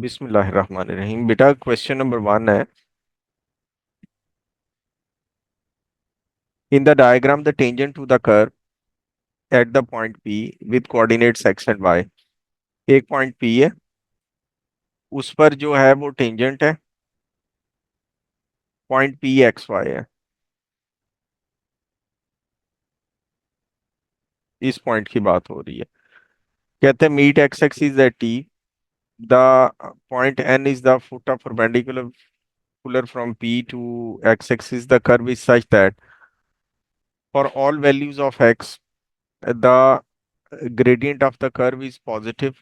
बिस्मिल्लाहिर्रहमानिर्रहीम। बेटा question number 1 है। In the diagram the tangent to the curve at the point P with coordinates X and Y. एक point P है, उस पर जो है वो टेंजेंट है, पॉइंट पी एक्स वाई है। इस पॉइंट की बात हो रही है। कहते हैं meet X axis at T, the point N is the foot of perpendicular from P to X axis, the curve is such that for all values of X the gradient of the curve is positive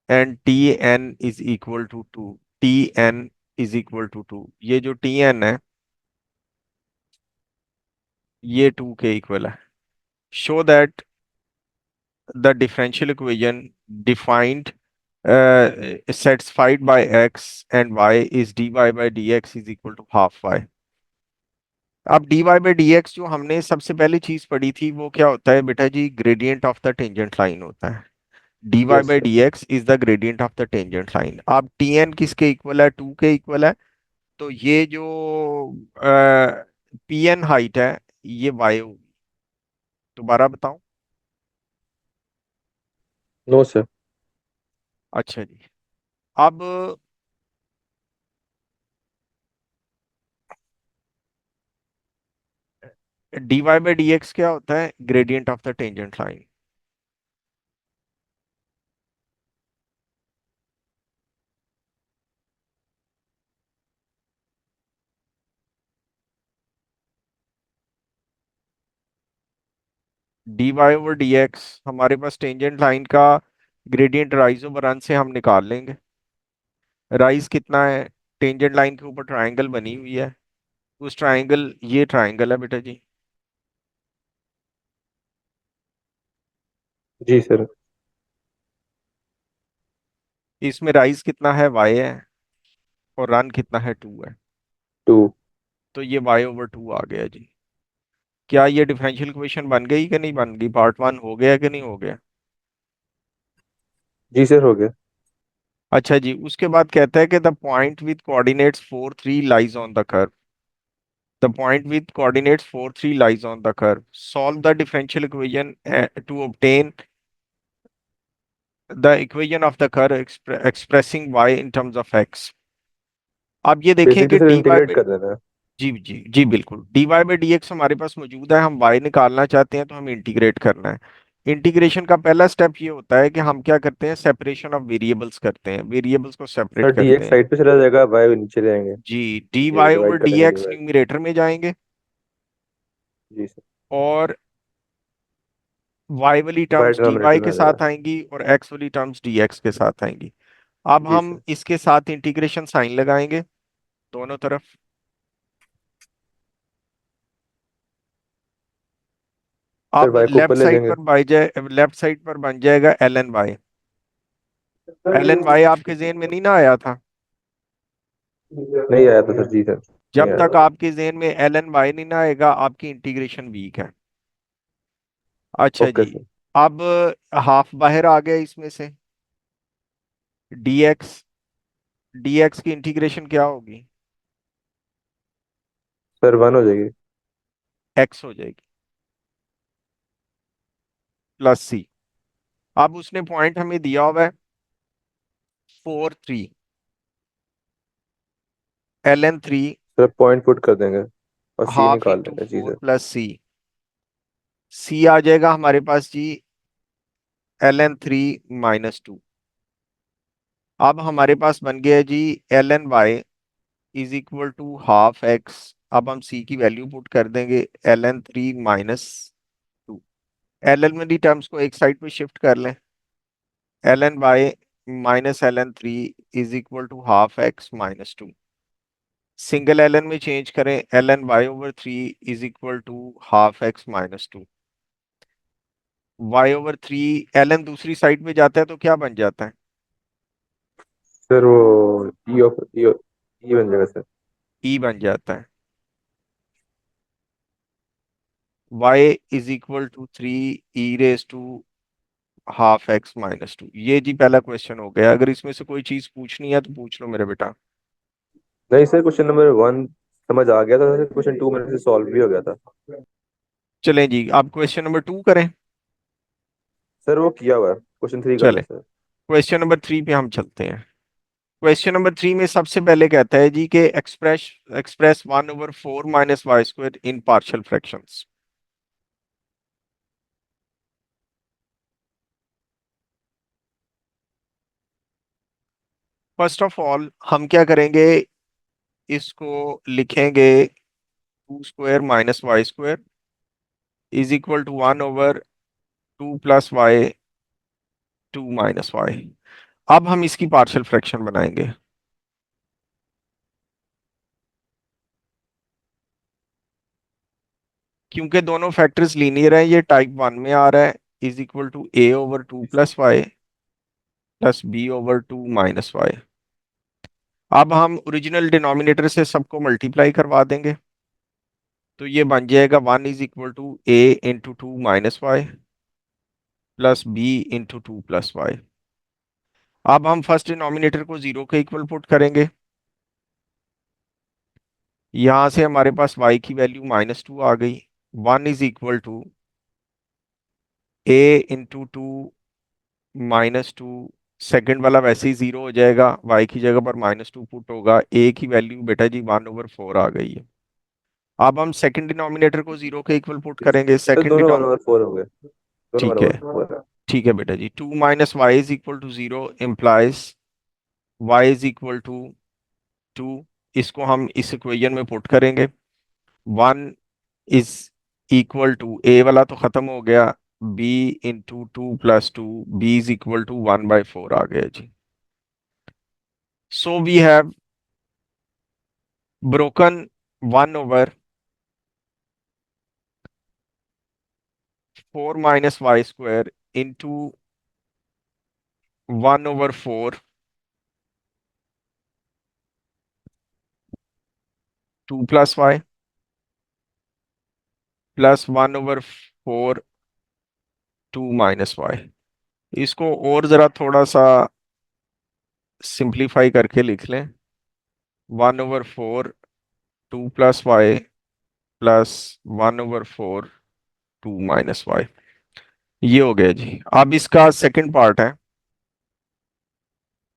and Tn is equal to 2। Tn is equal to 2। ये जो Tn है ये 2 के equal है। Show that the differential equation defined satisfied by x and y is dy by dx is equal to half y। अब dy by dx जो हमने सबसे पहली चीज पढ़ी थी वो क्या होता है बेटा जी? Gradient of the tangent line होता है। dy yes by sir. dx is the gradient of the tangent line. अब tn किसके इक्वल है? 2 के इक्वल है। तो ये जो पी एन हाइट है ये वाई होगी। दोबारा बताऊं? No sir. अच्छा जी। अब D Y by D X क्या होता है? Gradient of the tangent line. D Y over D X हमारे पास टेंजेंट लाइन का ग्रेडियंट राइज ओवर रन से हम निकाल लेंगे। राइज कितना है? टेंजेंट लाइन के ऊपर ट्रायंगल बनी हुई है, उस ट्रायंगल, ये ट्रायंगल है बेटा जी। जी सर। इसमें राइज कितना है? वाई है, और रन कितना है? 2 है। 2। तो ये वाई ओवर 2 आ गया जी। क्या ये डिफरेंशियल इक्वेशन बन गई कि नहीं बन गई? पार्ट 1 हो गया कि नहीं हो गया? जी सर, हो गया। अच्छा जी। उसके बाद कहता है कि the point with coordinates 4 3 lies on the curve. The point with coordinates 4 3 lies on the curve. Solve the differential equation to obtain the equation of the curve expressing y in terms of x। अब ये देखें basically कि sir D Y integrate by, कर देना है। जी जी जी बिल्कुल, D Y by D X हमारे पास मौजूद है, हम y निकालना चाहते हैं तो हमें इंटीग्रेट करना है। इंटीग्रेशन का पहला स्टेप ये होता है कि हम क्या करते हैं? सेपरेशन ऑफ वेरिएबल्स करते हैं, वेरिएबल्स को सेपरेट सर डी करते एक्स हैं। साइड पे चला जाएगा, वाई नीचे जाएंगे। जी। डी ये वाई ओवर डिवाइड कर डी देंगे, एक्स डिवाइड। न्यूमरेटर में जाएंगे, जी सर। और y वाली Y terms D Y denominator में के आ जाएगा। साथ आएंगी और x वाली टर्म्स डी एक्स के साथ आएंगी। अब जी हम सर। इसके साथ इंटीग्रेशन साइन लगाएंगे दोनों तरफ। सर अब वाई को ऊपर लेफ्ट ले साइड लेंगे। पर बाई जाए, लेफ्ट साइड पर बन जाएगा L N Y. L N Y आपके जेहन में नहीं ना आया था? नहीं आया था सर, जी सर, नहीं जब आया तक था। आपके जेहन में एल एन वाई नहीं ना आएगा आपकी इंटीग्रेशन वीक है। अच्छा ओके जी। सर। अब हाफ बाहर आ गया इसमें से। डी एक्स, डी एक्स की इंटीग्रेशन क्या होगी? सर 1 हो जाएगी। एक्स हो जाएगी प्लस सी। अब उसने पॉइंट हमें दिया हुआ है 4 3, L N 3 sir point put कर देंगे और सी हाफ निकाल इंटू देंगे। जी 4 सर। प्लस सी। सी आ जाएगा हमारे पास जी एल एन 3 - 2। अब हमारे पास बन गया जी L N Y is equal to half X. अब हम सी की वैल्यू पुट कर देंगे Ln 3 - 2। एल एन वाली टर्म्स को एक साइड पे शिफ्ट कर लें। Ln y minus Ln 3 is equal to half X minus 2। Single L N में चेंज करें, Ln y/3 is equal to half X minus 2। y/3 Ln दूसरी साइड में जाता है तो क्या बन जाता है? सर वो ई ऑफ ई बन जाएगा सर। ई बन जाता है। y is equal to 3 e raise to half X minus two. ये जी पहला क्वेश्चन हो गया। अगर इसमें से कोई चीज पूछनी है तो पूछ लो मेरे बेटा। नहीं सर, क्वेश्चन नंबर 1 समझ आ गया था सर, क्वेश्चन 2 मेरे से सॉल्व भी हो गया था। चलें जी, आप क्वेश्चन नंबर 2 करें। सर वो किया हुआ है, क्वेश्चन 3 कर चलें, लें सर। क्वेश्चन नंबर 3 पे हम चलते हैं। क्वेश्चन नंबर 3 में सबसे पहले कहता है जी कि express express 1/4 minus Y square in partial fractions. First of all हम क्या करेंगे, इसको लिखेंगे 2 square minus Y square is equal to 1/2 + y 2 - y। अब हम इसकी पार्शियल फ्रैक्शन बनाएंगे। क्योंकि दोनों फैक्टर्स लीनियर हैं, ये टाइप 1 में आ रहा है, is equal to a/2 + y plus b/2 - y। अब हम ओरिजिनल डिनोमिनेटर से सबको मल्टीप्लाई करवा देंगे, तो ये बन जाएगा 1 is equal to a × 2 - y plus b × 2 + y। अब हम फर्स्ट डिनोमिनेटर को जीरो के इक्वल पुट करेंगे। यहां से हमारे पास y की वैल्यू -2 आ गई। 1 is equal to a × 2 - 2। Second वाला वैसे ही जीरो हो जाएगा, y की जगह पर -2 पुट होगा। a की वैल्यू बेटा जी 1/4 आ गई है। अब हम सेकंड डिनोमिनेटर को जीरो के इक्वल पुट करेंगे। सर सेकंड दोनों डिनोम 1/4 हो गए, दोनों ठीक है, 1/4 है। ठीक है बेटा जी। 2 - y is equal to 0 implies y is equal to 2। इसको हम इस इक्वेशन में पुट करेंगे। 1 इज इक्वल टू, ए वाला तो खत्म हो गया, b × 2 + 2, b is equal to 1/4 आ गया जी। So we have broken 1/4 - y square into 1/4 2 + y plus 1/4 2 - y। इसको और जरा थोड़ा सा सिंप्लीफाई करके लिख लें। 1/4 2 + y प्लस 1/4 2 - y। ये हो गया जी। अब इसका सेकंड पार्ट है।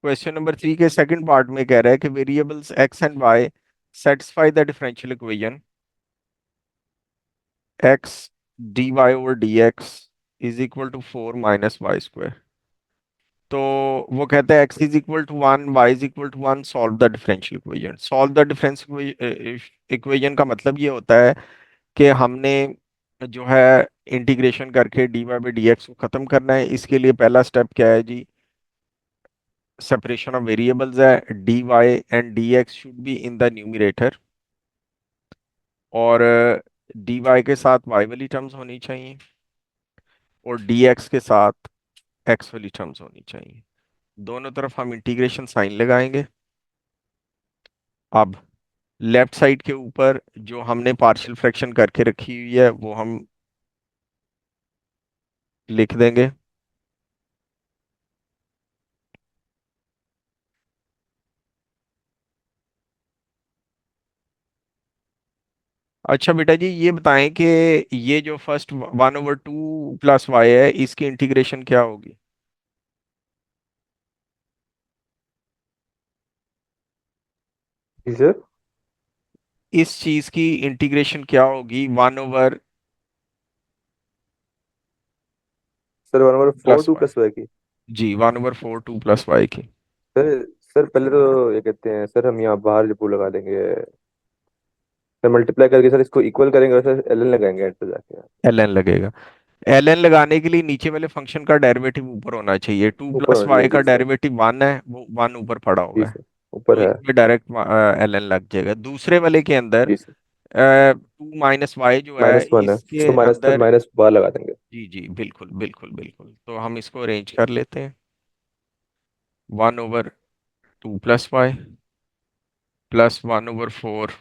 क्वेश्चन नंबर 3 के सेकंड पार्ट में कह रहा है कि variables x and y satisfy the differential equation x dy/dx is equal to 4 - y square. तो वो कहता है x is equal to 1, y is equal to 1, solve the differential equation. Solve the differential equation का मतलब ये होता है कि हमने जो है इंटीग्रेशन करके dy/dx को खत्म करना है। इसके लिए पहला स्टेप क्या है जी, सेपरेशन ऑफ वेरिएबल्स है। dy and dx should be in the numerator, और dy के साथ y वाली टर्म्स होनी चाहिए और dx के साथ x वाली टर्म्स होनी चाहिए। दोनों तरफ हम इंटीग्रेशन साइन लगाएंगे। अब लेफ्ट साइड के ऊपर जो हमने पार्शियल फ्रैक्शन करके रखी हुई है वो हम लिख देंगे। अच्छा बेटा जी, ये बताएं कि ये जो फर्स्ट 1/2 + y है, इसकी इंटीग्रेशन क्या होगी? जी सर। इस चीज की इंटीग्रेशन क्या होगी 1/+ सर 1/4 2 y? + y की। जी, 1/4 2 + y की। सर सर पहले तो ये कहते हैं सर, हम यहाँ बाहर जब वो लगा देंगे सर, मल्टीप्लाई करके सर इसको इक्वल करेंगे और सर ln लगाएंगे एंड पे जाके। ln लगेगा। ln लगाने के लिए नीचे वाले फंक्शन का डेरिवेटिव ऊपर होना चाहिए। 2 ऊपर + होना चाहिए y का जी सर। डेरिवेटिव 1 है, वो 1 ऊपर पड़ा जी हुआ है। सर, तो ऊपर है। इसमें डायरेक्ट ln लग जाएगा। दूसरे वाले के अंदर जी सर। 2 - y जो है -1 है, इसके इसको माइनस पर अंदर, माइनस बार लगा देंगे। जी जी बिल्कुल बिल्कुल बिल्कुल, तो हम इसको अरेंज कर लेते हैं। 1/2 + y प्लस 1/4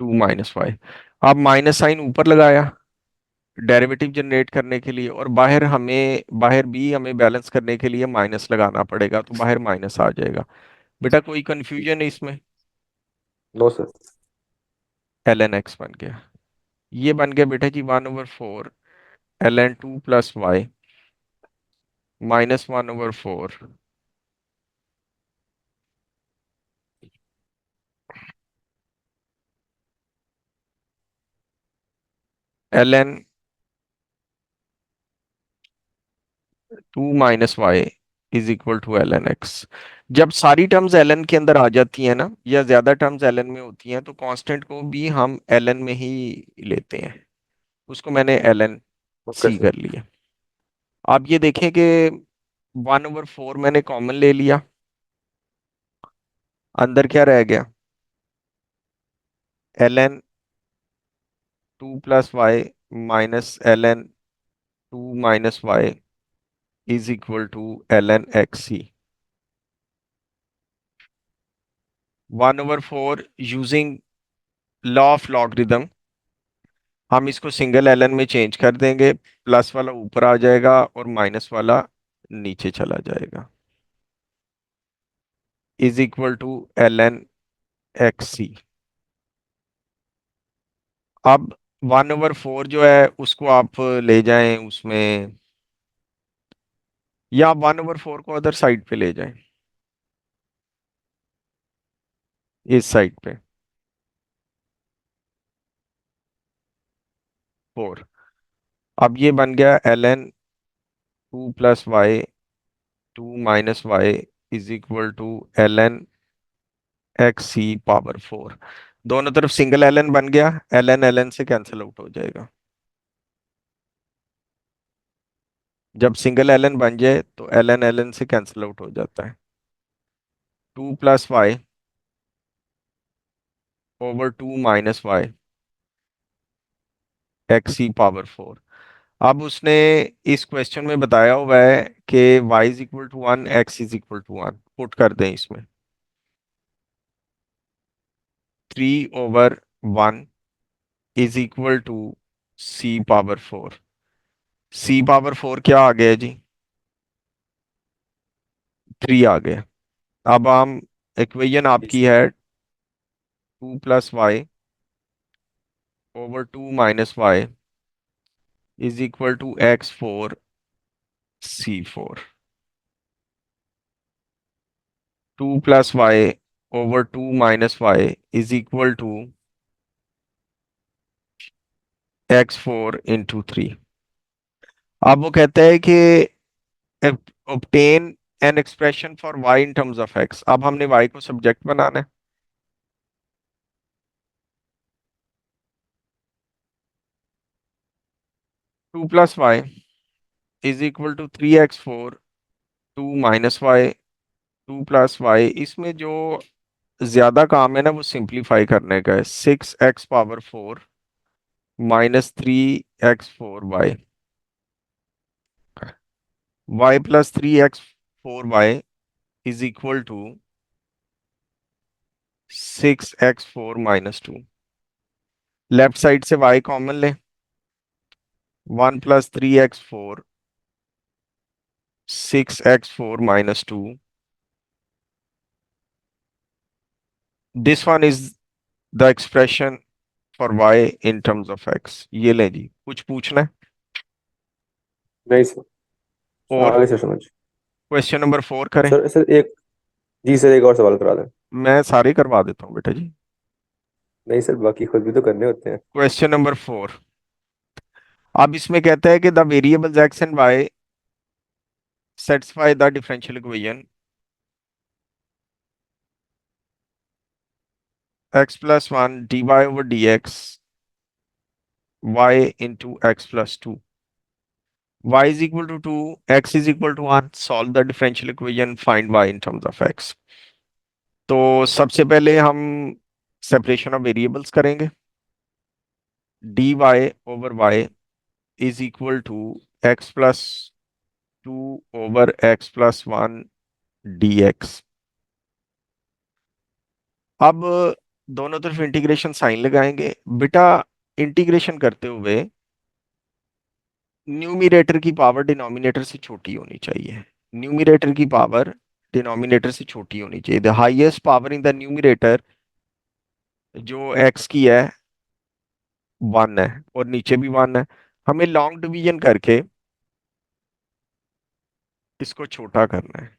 2 - y। अब माइनस साइन ऊपर लगाया, डेरिवेटिव जनरेट करने के लिए, और बाहर भी हमें बैलेंस करने के लिए माइनस लगाना पड़ेगा, तो बाहर माइनस आ जाएगा। बेटा कोई कंफ्यूजन है इसमें? No sir. L N X बन गया। ये बन गया बेटा जी 1/4 ln 2 + y -1/4 ln 2 - y = ln x। जब सारी टर्म्स ln के अंदर आ जाती हैं ना, या ज्यादा टर्म्स ln में होती हैं, तो कांस्टेंट को भी हम ln में ही लेते हैं। उसको मैंने ln ओके c सर। कर लिया। आप ये देखें कि 1/4 मैंने कॉमन ले लिया, अंदर क्या रह गया? ln 2 + y -ln 2 - y = ln xc। 1/4 using law of logarithm, हम इसको सिंगल एलन में चेंज कर देंगे, प्लस वाला ऊपर आ जाएगा और माइनस वाला नीचे चला जाएगा, = ln xc। अब 1/4 जो है उसको आप ले जाएं उसमें, या 1/4 को अदर साइड पे ले जाएं, इस साइड पे 4। अब ये बन गया ln 2 + y 2 - y = ln xc⁴। दोनों तरफ सिंगल एलन बन गया, एलन एलन से कैंसिल आउट हो जाएगा। जब सिंगल एलन बन जाए तो एलन एलन से कैंसिल आउट हो जाता है। 2 + y/2 - y xc⁴। अब उसने इस क्वेश्चन में बताया हुआ है कि y = 1, x = 1, पुट कर दें इसमें। 3/1 = c⁴। c⁴ क्या आ गया जी? 3 आ गया। अब हम, इक्वेशन आपकी है 2 + y/2 - y x4c4। 2 + y/2 - y = x4 × 3। अब वो कहता है कि obtain an expression for y in terms of x। अब हमने y को सब्जेक्ट बनाना है। 2 + y = 3x4 2 - y 2 + y, इसमें जो ज्यादा काम है ना वो सिंप्लीफाई करने का है। 6x⁴ -3x4y, y + 3x4y = 6x4 - 2। Left side से y कॉमन ले, 1 + 3x4 6x4 - 2। This one is the expression for y in terms of x। ये ले जी, कुछ पूछना है? नहीं सर। और आगे से समझ। क्वेश्चन नंबर 4 करें? सर सर एक, जी सर एक और सवाल करा दें। मैं सारे करवा देता हूँ बेटा जी। नहीं सर, बाकी खुद भी तो करने होते हैं। Question number 4। अब इसमें कहता है कि the variables x and y satisfy the differential equation x+1 dy/dx y into x+2, y = 2, x = 1। solve the differential equation, find y in terms of x। तो सबसे पहले हम सेपरेशन ऑफ वेरिएबल्स करेंगे। dy/y = x+2/x+1 dx। अब दोनों तरफ integration sign लगाएंगे बेटा। इंटीग्रेशन करते हुए न्यूमिरेटर की पावर डिनोमिनेटर से छोटी होनी चाहिए। न्यूमिरेटर की पावर डिनोमिनेटर से छोटी होनी चाहिए। The highest power in the numerator जो एक्स की है 1 है और नीचे भी 1 है। हमें लॉन्ग डिवीजन करके इसको छोटा करना है।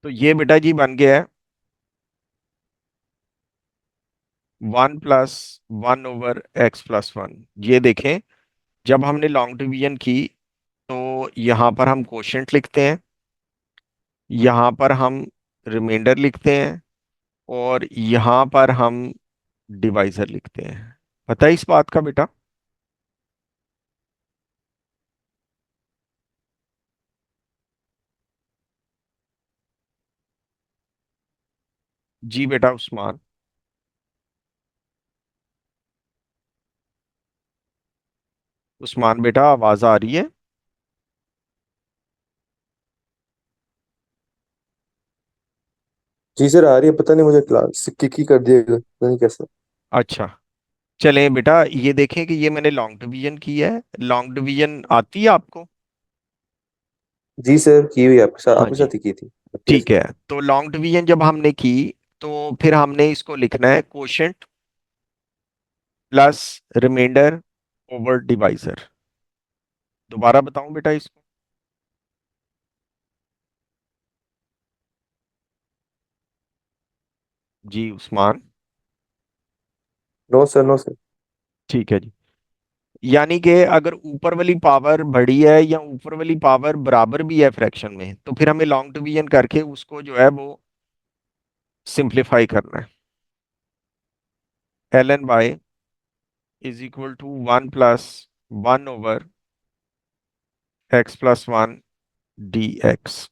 तो ये बेटा जी बन गया है 1 + 1/x+1। ये देखें, जब हमने लॉन्ग डिवीजन की तो यहाँ पर हम कोशेंट लिखते हैं, यहाँ पर हम रिमाइंडर लिखते हैं और यहाँ पर हम डिवाइजर लिखते हैं। पता है इस बात का बेटा? जी बेटा उस्मान। उस्मान बेटा आवाज आ रही है? जी सर आ रही है, पता नहीं मुझे क्लास किक ही कर दिएगा, पता नहीं कैसे। अच्छा, चलें बेटा, ये देखें कि ये मैंने लॉन्ग डिवीजन की है। लॉन्ग डिवीजन आती है आपको? जी सर की हुई, आपके साथ हाँ आपके जी, साथ ही की थी। बताइए ठीक सर। है। तो लॉन्ग डिवीजन जब हमने की तो फिर हमने इसको लिखना है quotient plus remainder over divisor. दोबारा बताऊं बेटा इसको? जी Usman. No sir, no sir. ठीक है जी। यानी कि अगर ऊपर वाली पावर बड़ी है या ऊपर वाली पावर बराबर भी है फ्रैक्शन में, तो फिर हमें लॉन्ग डिवीजन करके उसको जो है वो सिंप्लीफाई करना है। ln y is equal to 1 + 1/x+1 dx।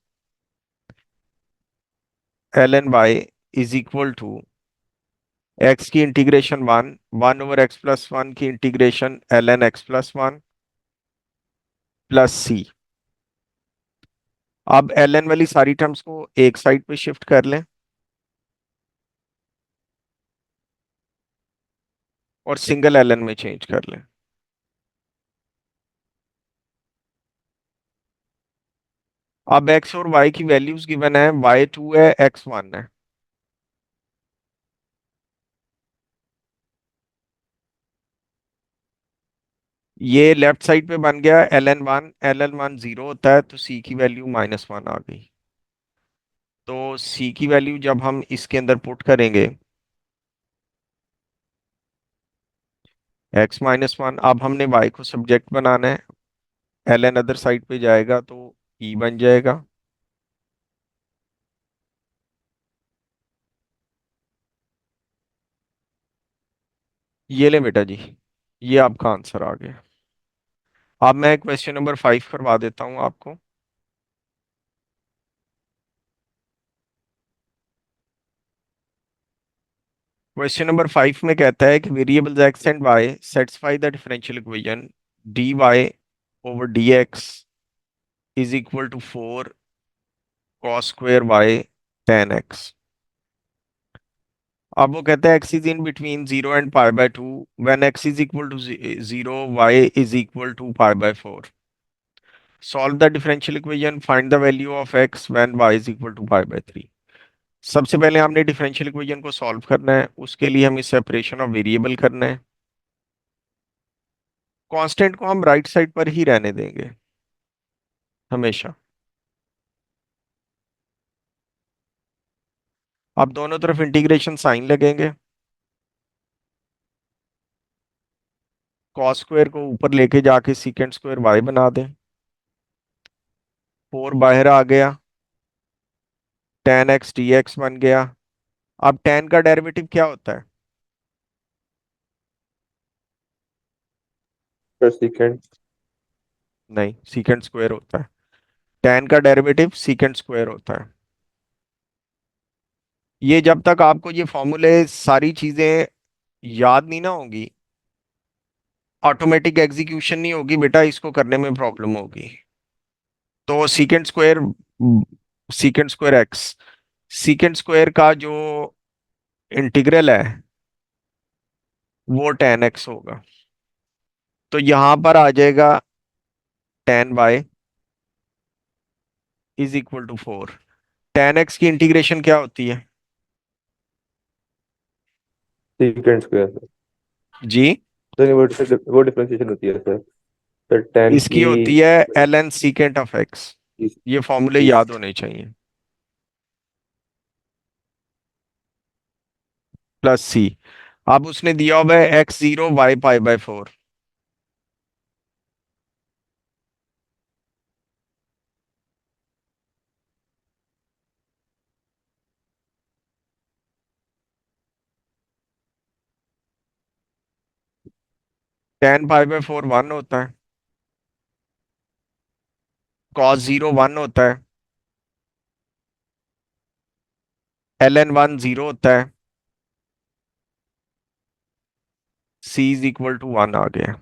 ln y is equal to x की इंटीग्रेशन 1 1/x+1 की integration ln x+1 plus C. अब ln वाली सारी टर्म्स को एक साइड पे शिफ्ट कर लें और सिंगल ln में चेंज कर लें। अब x और y की वैल्यूज गिवन है, y2 है, x1 है। ये लेफ्ट साइड पे बन गया ln 1। ln 1 0 होता है तो c की वैल्यू -1 आ गई। तो c की वैल्यू जब हम इसके अंदर पुट करेंगे x-1, अब हमने y को सब्जेक्ट बनाना है, ln अदर साइड पे जाएगा तो e बन जाएगा। ये ले बेटा जी, ये आपका आंसर आ गया। अब मैं क्वेश्चन नंबर 5 करवा देता हूँ आपको। क्वेश्चन नंबर 5 में कहता है कि variables X and Y satisfy the differential equation D Y over D X is equal to 4 cos² y tan x। अब वो कहता है X is in between 0 and π/2 when X is equal to 0 Y is equal to π/4। Solve the differential equation, find the value of X when Y is equal to π/3। सबसे पहले हमने differential equation को solve करना है, उसके लिए हमें separation of variable करना है। कांस्टेंट को हम राइट साइड पर ही रहने देंगे हमेशा। अब दोनों तरफ इंटीग्रेशन साइन लगेंगे। कॉस स्क्वायर को ऊपर लेके जाके सीकेंट स्क्वायर वाई बना दें। 4 बाहर आ गया, tan x dx बन गया। अब tan का डेरिवेटिव क्या होता है? सर सीकेंड। नहीं, सीकेंट स्क्वायर होता है। tan का डेरिवेटिव सीकेंट स्क्वायर होता है। ये जब तक आपको ये फॉर्मूले सारी चीजें याद नहीं ना होंगी, ऑटोमेटिक एग्जीक्यूशन नहीं होगी बेटा, इसको करने में प्रॉब्लम होगी। तो secant square x secant square का जो इंटीग्रल है वो 10x होगा। तो यहां पर आ जाएगा 10y is equal to 4। 10x की इंटीग्रेशन क्या होती है सीकेंड स्क्वायर सर। जी? सर वो डिफरेंशिएशन होती है सर। सर टेन इसकी की होती है ln सीकेंट ऑफ x। ये फॉर्मूले ठीक। याद होने चाहिए। Plus C. अब उसने दिया हुआ है x0 y pi by 4। 10 pi by 4 1 होता है। cos 0 1 होता है। ln 1 0 होता है। c इज इक्वल टू 1 आ गया।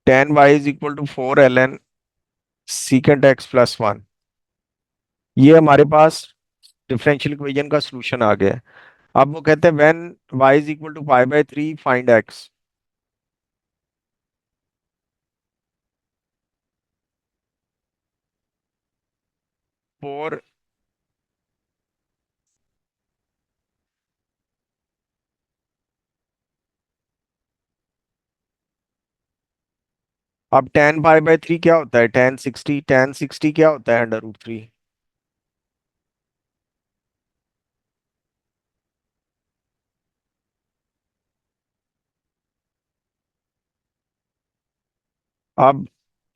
10y is equal to 4 ln secant x plus 1। ये हमारे पास डिफरेंशियल इक्वेशन का सॉल्यूशन आ गया है। अब वो कहते हैं when y is equal to pi by 3 find x। 4। अब 10 पाई बाय 3 क्या होता है? 10 60। 10 60 क्या होता है? √3। अब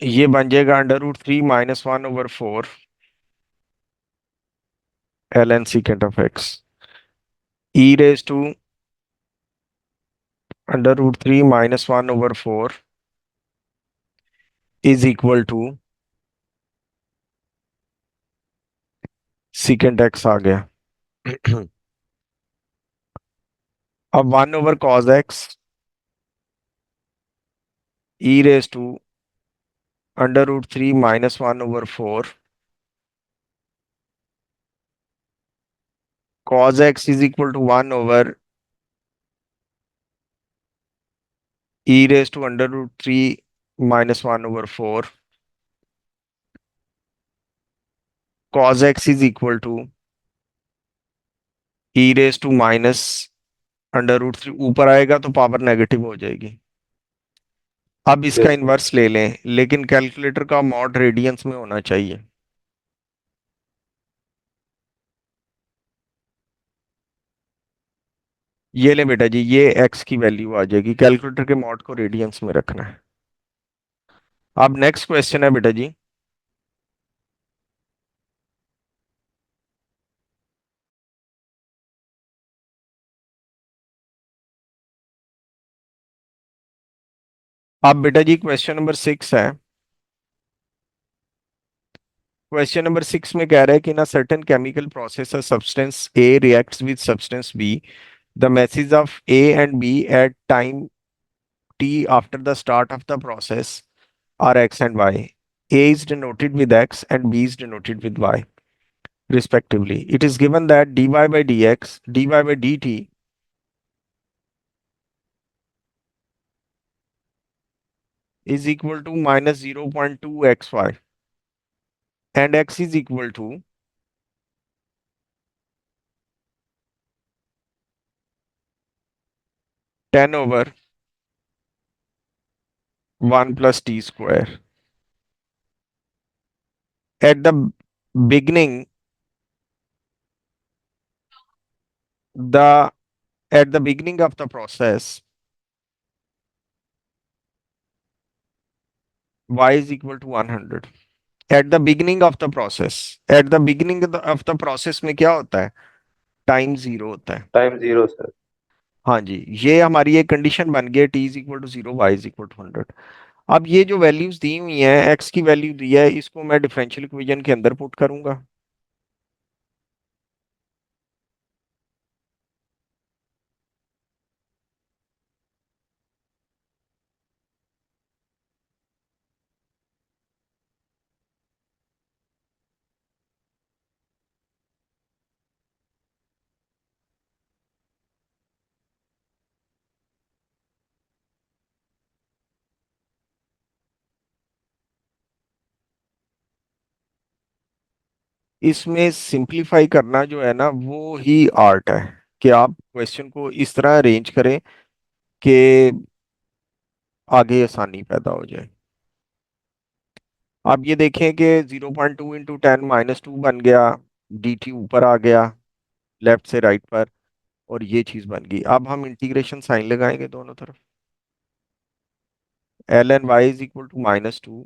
ये बन जाएगा √3 -1/4 ln secant of x e raise to √3 -1/4 is equal to secant x आ गया। अब 1/cos x e raise to √3 -1/4 cos x is equal to 1 e raise to √3 -1/4 cos x is equal to e raise to -√3। ऊपर आएगा तो power negative हो जाएगी। अब इसका यस। इन्वर्स ले लें, लेकिन कैलकुलेटर का मॉड रेडियंस में होना चाहिए। ये ले बेटा जी, ये x की वैल्यू आ जाएगी। कैलकुलेटर के मॉड को रेडियंस में रखना है। अब नेक्स्ट क्वेश्चन है बेटा जी। अब बेटा जी क्वेश्चन नंबर 6 है। क्वेश्चन नंबर 6 में कह रहा है कि ना certain chemical process substance A reacts with substance B. The message of A and B at time t after the start of the process are x and y. A is denoted with x and b is denoted with y, respectively. It is given that dy by dx, dy by dt is equal to minus 0.2xy and x is equal to 10 over 1 plus t square. At the beginning, the at the beginning of the process, y is equal to 100. At the beginning of the process, at the beginning of the process में क्या होता है? Time zero होता है। Time zero sir. हाँ जी, ये हमारी एक कंडीशन बन गई, T is equal to 0, Y is equal to 100। अब ये जो वैल्यूज दी हुई हैं, एक्स की वैल्यू दी है, इसको मैं डिफरेंशियल इक्वेशन के अंदर पुट करूंगा। इसमें सिंपलीफाई करना जो है ना वो ही आर्ट है, कि आप क्वेश्चन को इस तरह अरेंज करें कि आगे आसानी पैदा हो जाए। आप ये देखें कि 0.2 × 10⁻² बन गया, डी टी ऊपर आ गया लेफ्ट से राइट पर, और ये चीज बन गई। अब हम इंटीग्रेशन साइन लगाएंगे दोनों तरफ। ln y = -2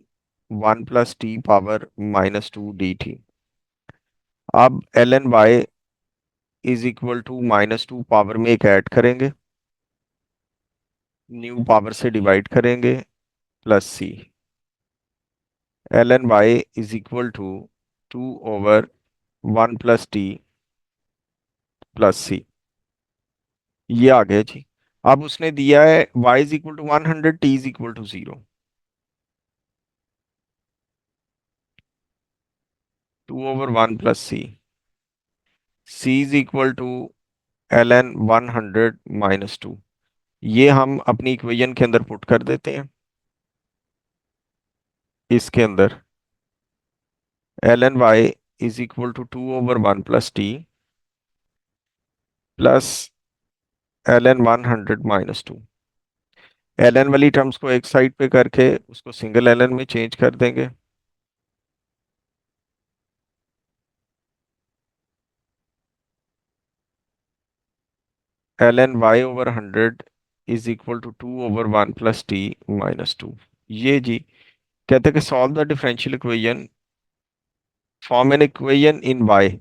1 + t⁻⁻² dt। अब ln y = -2 पावर में एक ऐड करेंगे, न्यू पावर से डिवाइड करेंगे, प्लस सी। ln y = 2/1 + t प्लस सी। ये आ गया जी। अब उसने दिया है y = 100, t = 0। 2/1 + c। c = ln 100 - 2। ये हम अपनी इक्वेशन के अंदर पुट कर देते हैं। इसके अंदर ln y = 2/1 + t plus ln 100 - 2। ln वाली टर्म्स को एक साइड पे करके उसको सिंगल ln में चेंज कर देंगे। ln y/100 = 2/1 + t - 2। ये जी कहते हैं कि solve the differential equation, form an equation in y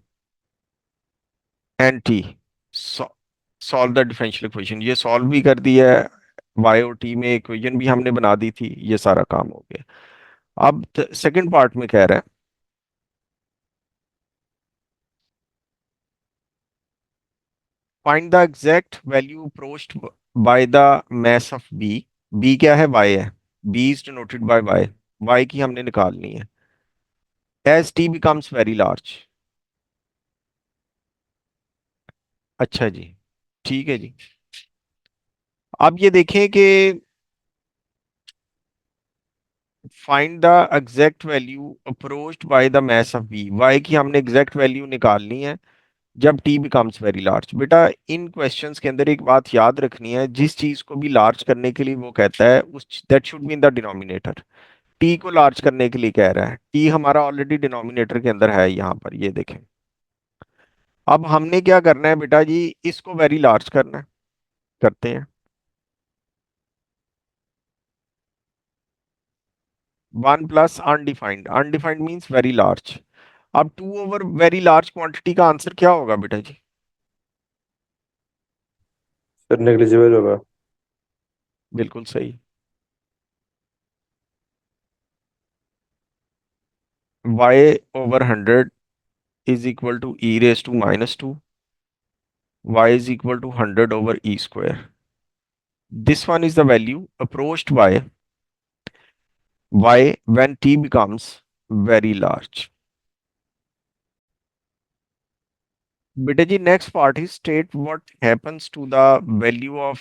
and t, solve the differential equation. ये सॉल्व भी कर दिया है, y और t में इक्वेशन भी हमने बना दी थी, ये सारा काम हो गया। अब सेकंड पार्ट में कह रहा है find the exact value approached by the mass of b। b क्या है? y है। b is denoted by y। y की हमने निकालनी है as t becomes very large. अच्छा जी, ठीक है जी। अब ये देखें कि find the exact value approached by the mass of B. Y की हमने एग्जैक्ट वैल्यू निकालनी है जब टी बिकम्स वेरी लार्ज। बेटा इन क्वेश्चंस के अंदर एक बात याद रखनी है, जिस चीज को भी लार्ज करने के लिए वो कहता है उस that should be in the denominator. T को लार्ज करने के लिए कह रहा है, टी हमारा ऑलरेडी डिनोमिनेटर के अंदर है यहाँ पर, ये देखें। अब हमने क्या करना है बेटा जी, इसको वेरी लार्ज करना है। करते हैं। 1 + undefined, undefined means very large. अब 2/वेरी लार्ज क्वांटिटी का आंसर क्या होगा बेटा जी? सर नेग्लिजिबल होगा। बिल्कुल सही। y/100 = e⁻²। y = 100/e²। This one is the value approached by y when t becomes very large. बेटा जी next part is state what happens to the value of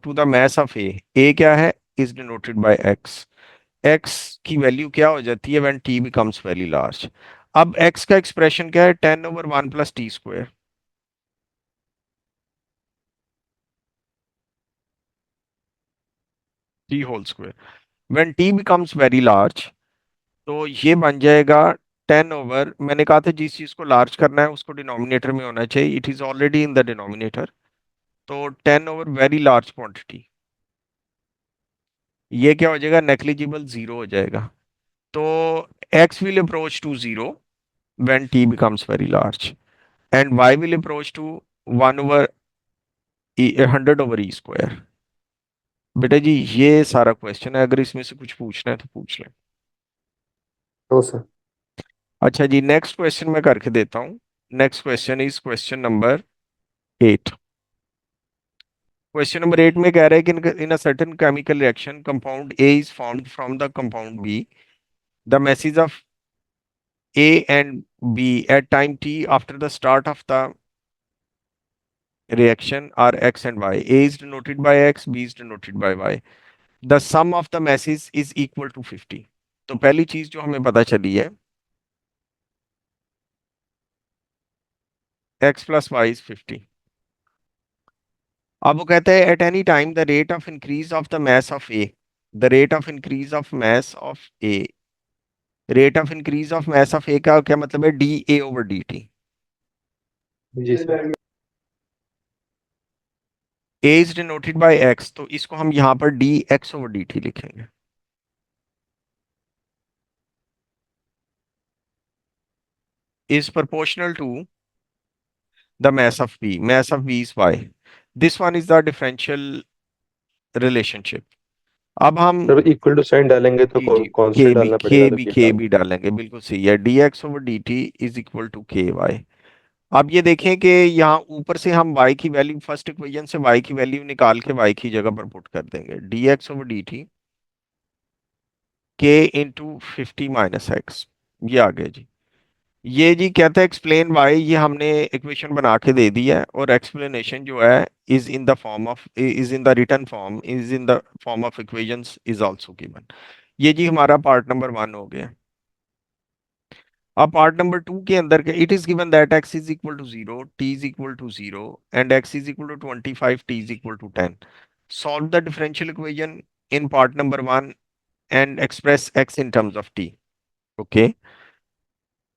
to the mass of A. A क्या है? Is denoted by X. X की वैल्यू क्या हो जाती है when T becomes very large? अब एक्स का एक्सप्रेशन क्या है? 10/1 + t², T whole square. When T becomes very large तो ये बन जाएगा 10/, मैंने कहा था जिस चीज को लार्ज करना है उसको डिनोमिनेटर में होना चाहिए, it is already in the denominator. तो 10/वेरी लार्ज क्वांटिटी, ये क्या हो जाएगा? नेग्लिजिबल, जीरो हो जाएगा। तो x will approach to 0 when t becomes very large and y will approach to 100/e²। बेटा जी ये सारा क्वेश्चन है, अगर इसमें से कुछ पूछना है तो पूछ लें। No sir. अच्छा जी, नेक्स्ट क्वेश्चन मैं करके देता हूँ। Next question is question number 8। Question number 8 में कह रहा है कि in a certain chemical reaction compound A is formed from the compound B. The message of A and B at time t after the start of the reaction are x and y. A is denoted by x, B is denoted by y. The sum of the masses is equal to 50। तो पहली चीज जो हमें पता चली है x plus Y is 50। अब वो कहते हैं at any time the rate of increase of the mass of A, the rate of increase of mass of A, rate of increase of mass of A का क्या मतलब है, D A over D T. जी sir. A is denoted by X, तो इसको हम यहाँ पर D X over D T लिखेंगे। Is proportional to the mass of v, mass of v is y, this one is the differential relationship। अब हम sir equal to sign डालेंगे तो जी जी कांस्टेंट डालना पड़ेगा, तो ये के डाल। भी डालेंगे, बिल्कुल सही है, D X over D T is equal to K Y. अब ये देखें कि यहाँ ऊपर से हम y की वैल्यू, फर्स्ट इक्वेशन से y की वैल्यू निकाल के y की जगह पर पुट कर देंगे, D X over D T के इंटू 50 - x, ये आ गया जी। ये जी कहता है एक्सप्लेन वाई, ये हमने इक्वेशन बना के दे दी है, और एक्सप्लेनेशन जो है is in the form of, is in the written form, is in the form of equations is also given. ये जी हमारा पार्ट नंबर 1 हो गया। अब पार्ट नंबर 2 के अंदर के, it is given that x is equal to 0, t is equal to 0 and x is equal to 25, t is equal to 10। Solve the differential equation in part number 1 and express x in terms of t। Okay,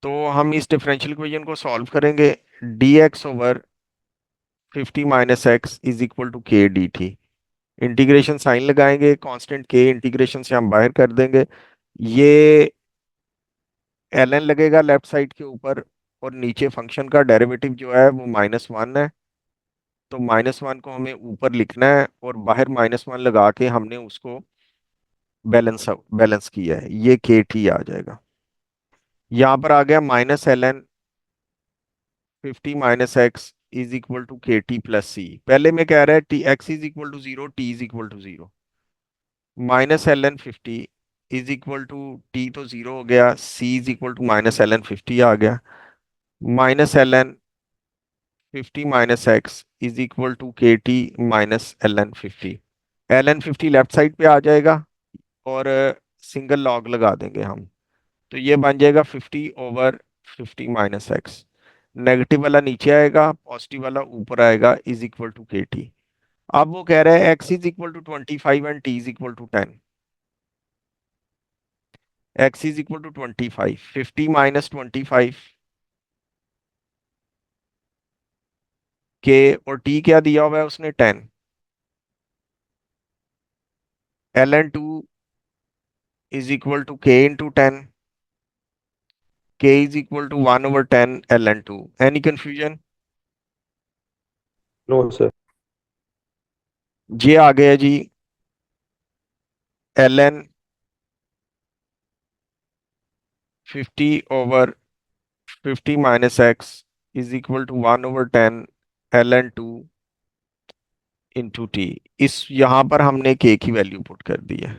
तो हम इस differential equation को solve करेंगे, D X over 50 - x is equal to K D T. Integration sign लगाएंगे, constant के integration से हम बाहर कर देंगे, ये ln लगेगा लेफ्ट साइड के ऊपर, और नीचे फंक्शन का डेरिवेटिव जो है वो -1 है, तो -1 को हमें ऊपर लिखना है, और बाहर -1 लगा के हमने उसको बैलेंस बैलेंस किया है, ये के टी आ जाएगा। यहाँ पर आ गया -ln 50 - x is equal to K T plus C. पहले में कह रहा है T X is equal to 0, T is equal to 0, -ln 50 is equal to, T तो 0 हो गया, C is equal to -ln 50 आ गया, -ln 50 - x is equal to K T -ln 50। ln 50 left side पे आ जाएगा, और सिंगल लॉग लगा देंगे हम, तो ये बन जाएगा 50/50 - x। नेगेटिव वाला नीचे आएगा, पॉजिटिव वाला ऊपर आएगा, is equal to K T. अब वो कह रहे हैं x is equal to 25 and t is equal to 10। x is equal to 25, 50 - 25 के, और t क्या दिया हुआ है उसने, 10। ln 2 is equal to k into 10, k is equal to 1/10 ln 2। Any confusion? No sir. ये आ गया जी ln 50/50 - x is equal to 1/10 ln 2 into टी। इस यहाँ पर हमने k की वैल्यू पुट कर दी है।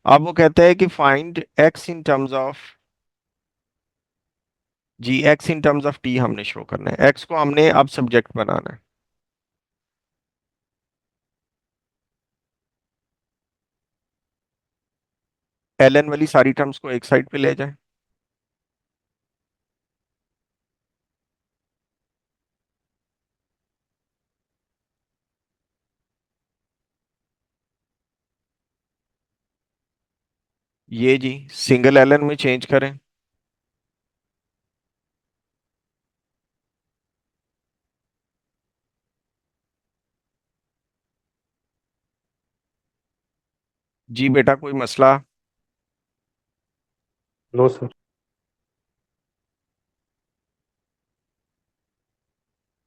अब वो कहते हैं कि find x in terms of जी, x in terms of t हमने शो करना है, x को हमने अब सब्जेक्ट बनाना है। ln वाली सारी टर्म्स को एक साइड पे ले जाए, ये जी सिंगल ln में चेंज करें, जी बेटा कोई मसला? No sir.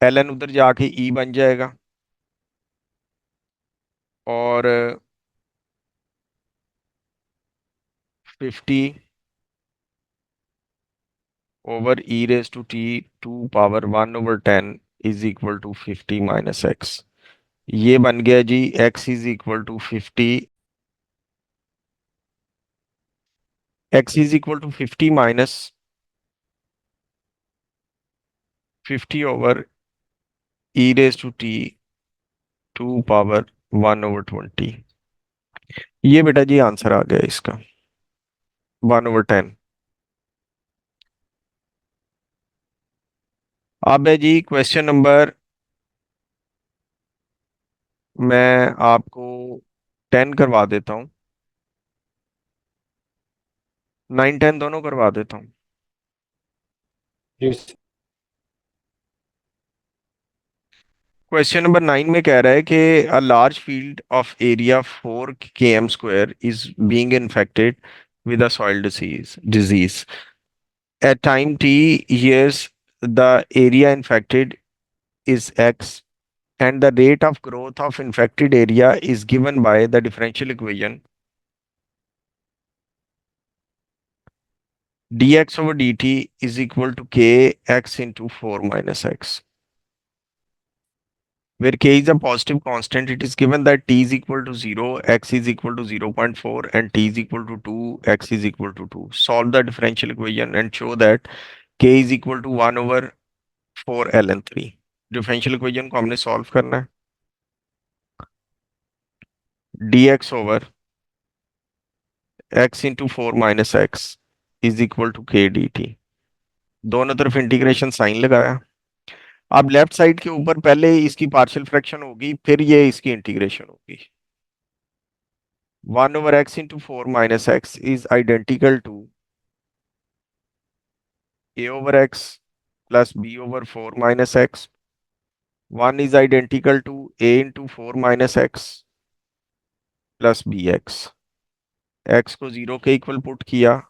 ln उधर जाके e बन जाएगा, और 50/e⁻²⁰ is equal to 50 - x। ये बन गया जी x is equal to 50, x is equal to 50 - 50/e⁻²⁰ ये बेटा जी आंसर आ गया इसका, 1/10। अब है जी क्वेश्चन नंबर, मैं आपको 10 करवा देता हूँ, 9 10 दोनों करवा देता हूँ। जी क्वेश्चन नंबर 9 में कह रहा है कि a large field of area 4 km² is being infected with a soil disease. At time t years, the area infected is x, and the rate of growth of infected area is given by the differential equation dx over dt is equal to kx into 4 minus x, where k is a positive constant. It is given that t is equal to 0, x is equal to 0.4, and t is equal to 2, x is equal to 2. Solve the differential equation and show that k is equal to 1 over 4 ln 3. Differential equation को हमने solve करना है। dx over x into 4 minus X is equal to k dt। दोनों तरफ integration sign लगाया। अब left side के ऊपर पहले इसकी पार्शियल फ्रैक्शन होगी, फिर ये इसकी इंटीग्रेशन होगी। 1 over x into 4 minus x is identical to a over x plus b over 4 minus x. 1 is identical to a into 4 minus x plus bx। x को 0 के इक्वल पुट किया,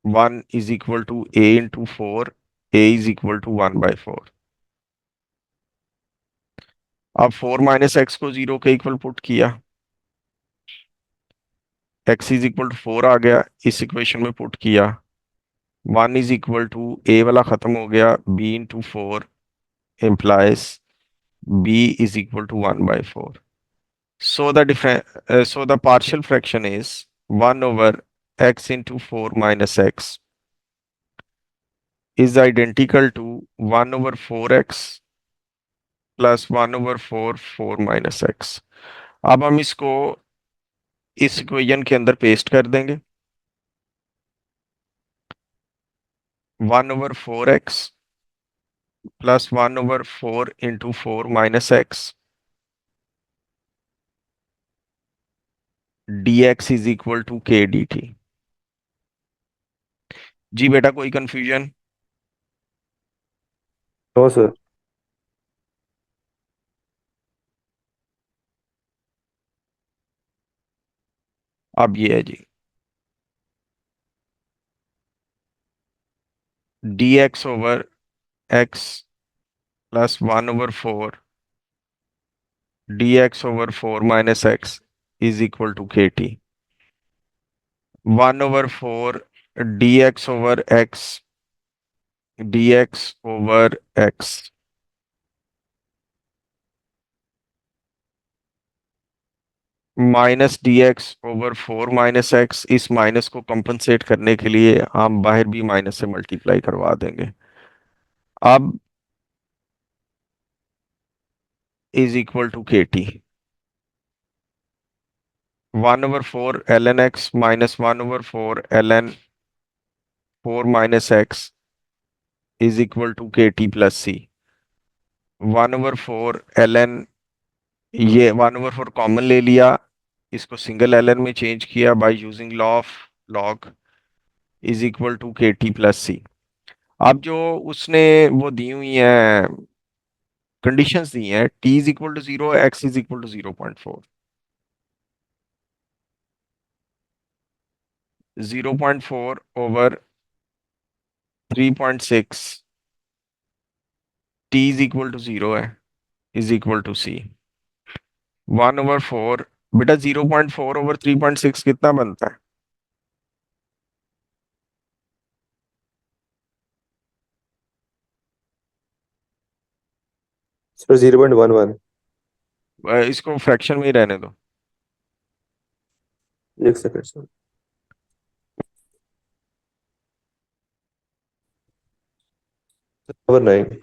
1 is equal to a into 4, a is equal to 1/4। अब 4 minus x को 0 के equal put किया, x is equal to 4 आ गया, इस equation में पुट किया, 1 इज इक्वल टू a वाला खत्म हो गया, b into 4 implies b is equal to 1/4। So the so the partial fraction is 1 over x into 4 minus x is identical to 1 over 4x plus 1 over 4 4 minus x। अब हम इसको इस equation के अंदर पेस्ट कर देंगे। 1 over 4x plus 1 over 4 into 4 minus x dx is equal to k dt। जी बेटा, कोई कंफ्यूजन? No sir. अब ये है जी, dx over x plus 1 over 4 dx over 4 minus x is equal to kt। 1 over 4 dx over x dx over x minus dx over 4 minus x, इस minus को compensate करने के लिए हम बाहर भी माइनस से मल्टीप्लाई करवा देंगे। अब is equal to K T. 1 over 4 ln x minus 1 over 4 ln 4 minus X is equal to K T plus C. 1 over 4 ln, ये 1 ओवर 4 कॉमन ले लिया, इसको सिंगल ln में चेंज किया by using law of log is equal to K T plus C. अब जो उसने वो दी हुई हैं, कंडीशंस दी हैं, t is equal to 0, x is equal to 0.4, 0.4 over 3.6, t is equal to 0 है, is equal to C. 1 over 4, बेटा 0.4 ओवर 3.6 कितना बनता है? सर 0.11। इसको फ्रैक्शन में ही रहने दो। एक सेकंड सर। ओवर 9।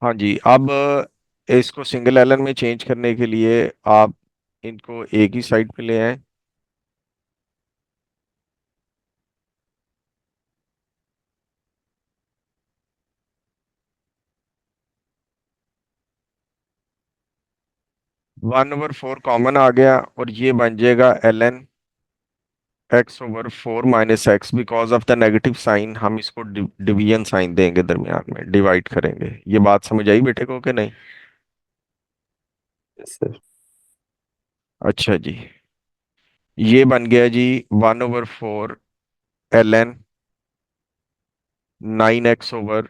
हाँ जी। अब इसको सिंगल एलन में चेंज करने के लिए आप इनको एक ही साइड पे ले आए। 1/4 कॉमन आ गया और ये बन जाएगा ln x/4 - x, because of the negative sign हम इसको डिवीजन साइन देंगे, दरमियान में डिवाइड करेंगे। ये बात समझ आई बेटे को कि नहीं? Yes sir. अच्छा जी, ये बन गया जी 1/4 ln 9x/4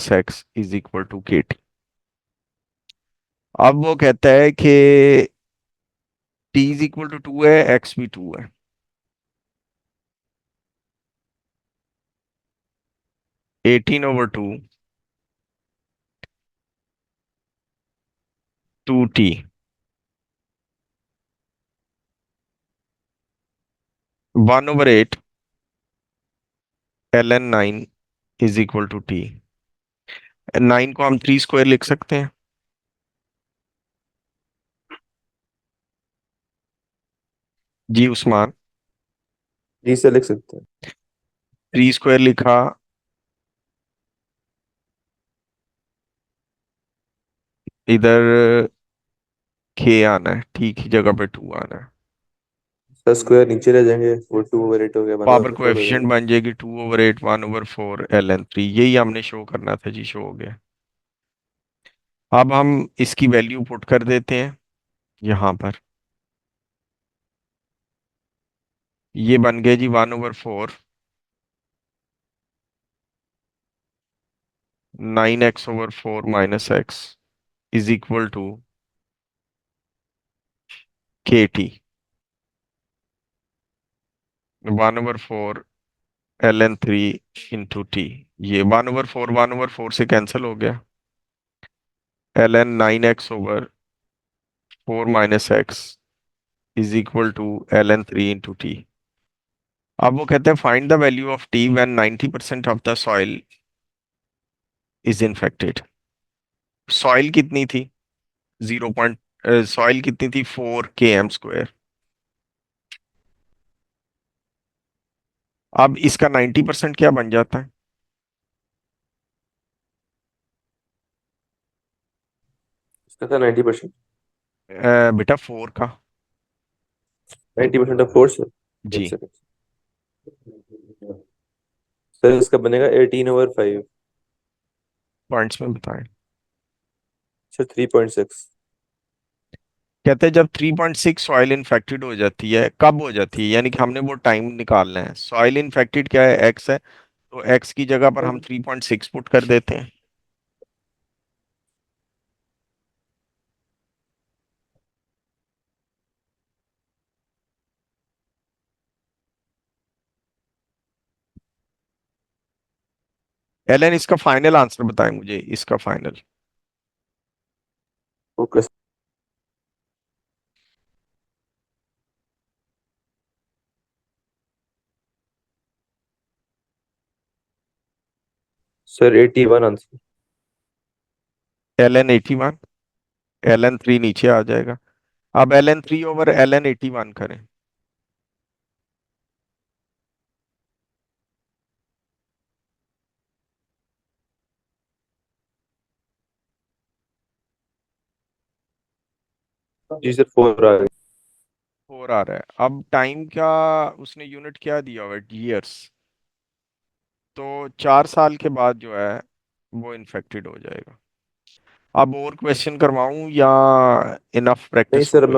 - x is equal to KT। अब वो कहता है कि t इज इक्वल टू 2 है, x भी 2 है। 18/2 2t 1/8 ln 9 is equal to t। 9 को हम 3 स्क्वायर लिख सकते हैं। जी उस्मान, जी सर लिख सकते हैं। 3 स्क्वायर लिखा, इधर k आना है, ठीक ही जगह पे 2 आना है। सर स्क्वायर नीचे रह जाएंगे, वो 2/8 हो गया, वन पावर ओवर फोर हो कोएफिशिएंट जाएगा। बन जाएगी 2/8 1/4 ln 3। यही हमने शो करना था जी, शो हो गया। अब हम इसकी वैल्यू पुट कर देते हैं यहाँ पर। ये बन गया जी 1/4 9x/4 - x is equal to KT 1/4 ln 3 into t। ये 1/4 से कैंसिल हो गया। ln 9x/4 - x is equal to ln 3 into t। अब वो कहते हैं find the value of t when 90% of the soil is infected. Soil कितनी थी? 0 सॉइल कितनी थी? 4 km²। अब इसका 90% क्या बन जाता है? इसका था 90%। बेटा 4 का। 90% ऑफ 4 सर। एक जी, सेकंड। सर इसका बनेगा 18/5। पॉइंट्स में बताएं। सर 3.6। कहते हैं जब 3.6 सॉइल इन्फेक्टेड हो जाती है, कब हो जाती है, यानी कि हमने वो टाइम निकालना है। सॉइल इन्फेक्टेड क्या है? एक्स है, तो एक्स की जगह पर हम 3.6 पुट कर देते हैं। एलन, इसका फाइनल आंसर बताएं मुझे, इसका final. Okay sir, 81 answer. ln 81, ln 3 नीचे आ जाएगा। अब ln 3/ln 81 करें। जी सर 4 आ गया। 4 आ रहा है। अब टाइम का उसने यूनिट क्या दिया हुआ है? ईयर्स। तो 4 साल के बाद जो है वो इन्फेक्टेड हो जाएगा। अब और क्वेश्चन करवाऊं या इनफ नहीं प्रैक्टिस हो सर, गई?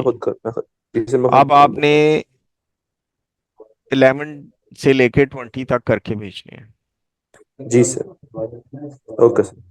जी सर मैं खुद अब कर आपने लूंगा। 11 से लेके 20 तक करके भेजने हैं। जी सर। Okay sir.